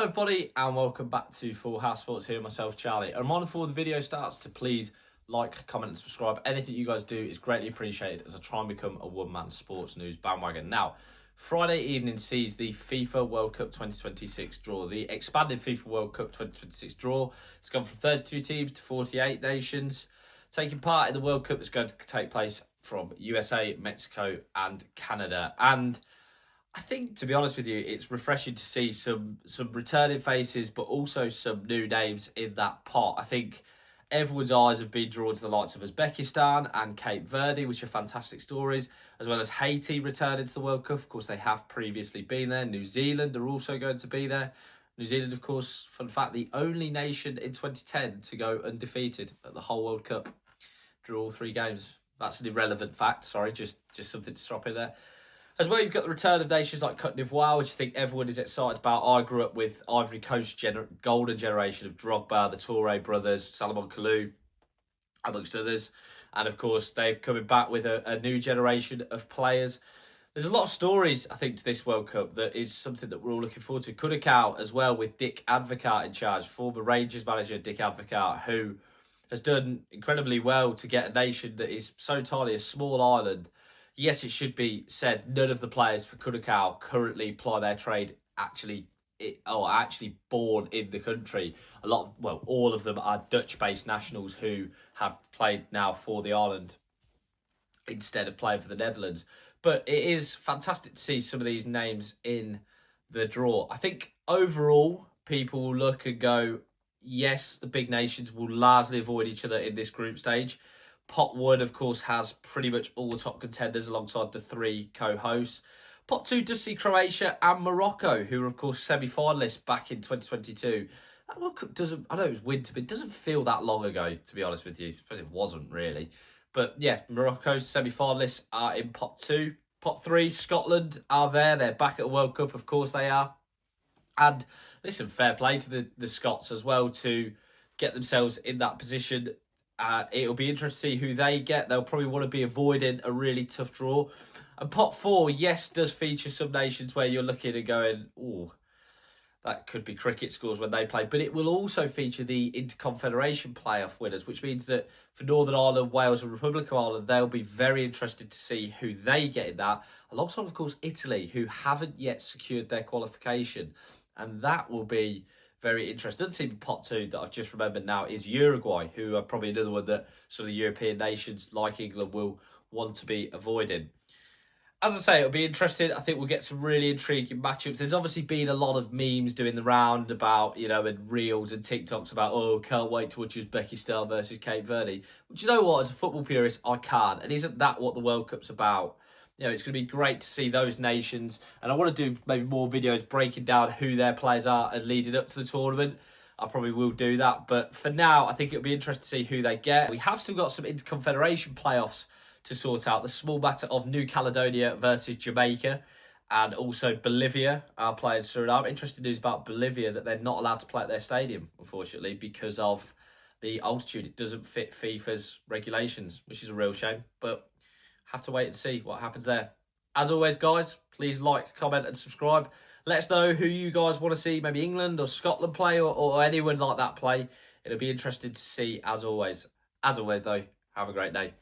everybody, and welcome back to Full House Sports. Here myself, Charlie. A reminder before the video starts to please like, comment and subscribe. Anything you guys do is greatly appreciated as I try and become a one-man sports news bandwagon. Now, Friday evening sees the FIFA World Cup 2026 draw. The expanded FIFA World Cup 2026 draw. It's gone from 32 teams to 48 nations taking part in the World Cup that's going to take place from USA, Mexico and Canada. And I think, to be honest with you, it's refreshing to see some returning faces, but also some new names in that pot. I think everyone's eyes have been drawn to the likes of Uzbekistan and Cape Verde, which are fantastic stories, as well as Haiti returning to the World Cup. Of course, they have previously been there. New Zealand are also going to be there. New Zealand, of course, fun fact, the only nation in 2010 to go undefeated at the whole World Cup. Drew all 3 games. That's an irrelevant fact. Sorry, just something to drop in there. As well, you've got the return of nations like Côte d'Ivoire, which I think everyone is excited about. I grew up with Ivory Coast golden generation of Drogba, the Touré brothers, Salomon Kalou, amongst others. And of course, they've coming back with a new generation of players. There's a lot of stories, I think, to this World Cup that is something that we're all looking forward to. Curaçao as well, with Dick Advocaat in charge, former Rangers manager Dick Advocaat, who has done incredibly well to get a nation that is so tiny, a small island. Yes, it should be said, none of the players for Curaçao currently ply their trade actually born in the country. All of them are Dutch-based nationals who have played now for the island instead of playing for the Netherlands. But it is fantastic to see some of these names in the draw. I think overall, people will look and go, yes, the big nations will largely avoid each other in this group stage. Pot 1, of course, has pretty much all the top contenders alongside the 3 co-hosts. Pot 2 does see Croatia and Morocco, who were, of course, semi-finalists back in 2022. That World Cup doesn't, I know it was winter, but it doesn't feel that long ago, to be honest with you. I suppose it wasn't really. But yeah, Morocco's semi-finalists are in Pot 2. Pot 3, Scotland are there. They're back at the World Cup, of course they are. And listen, fair play to the Scots as well to get themselves in that position. It'll be interesting to see who they get. They'll probably want to be avoiding a really tough draw. And Pot 4, yes, does feature some nations where you're looking and going, oh, that could be cricket scores when they play. But it will also feature the Interconfederation playoff winners, which means that for Northern Ireland, Wales and Republic of Ireland, they'll be very interested to see who they get in that. Alongside, of course, Italy, who haven't yet secured their qualification. And that will be very interesting. Another team in Pot 2 that I've just remembered now is Uruguay, who are probably another one that some of the European nations like England will want to be avoiding. As I say, it'll be interesting. I think we'll get some really intriguing matchups. There's obviously been a lot of memes doing the round about, and reels and TikToks about, oh, can't wait to watch Uzbekistan versus Cape Verde. But you know what? As a football purist, I can't. And isn't that what the World Cup's about? It's going to be great to see those nations. And I want to do maybe more videos breaking down who their players are and leading up to the tournament. I probably will do that. But for now, I think it'll be interesting to see who they get. We have still got some Interconfederation playoffs to sort out. The small matter of New Caledonia versus Jamaica. And also Bolivia are playing Suriname. Interesting news about Bolivia that they're not allowed to play at their stadium, unfortunately, because of the altitude. It doesn't fit FIFA's regulations, which is a real shame. But have to wait and see what happens there. As always, guys, please like, comment and subscribe. Let us know who you guys want to see, maybe England or Scotland play or anyone like that play. It'll be interesting to see as always. As always, though, have a great day.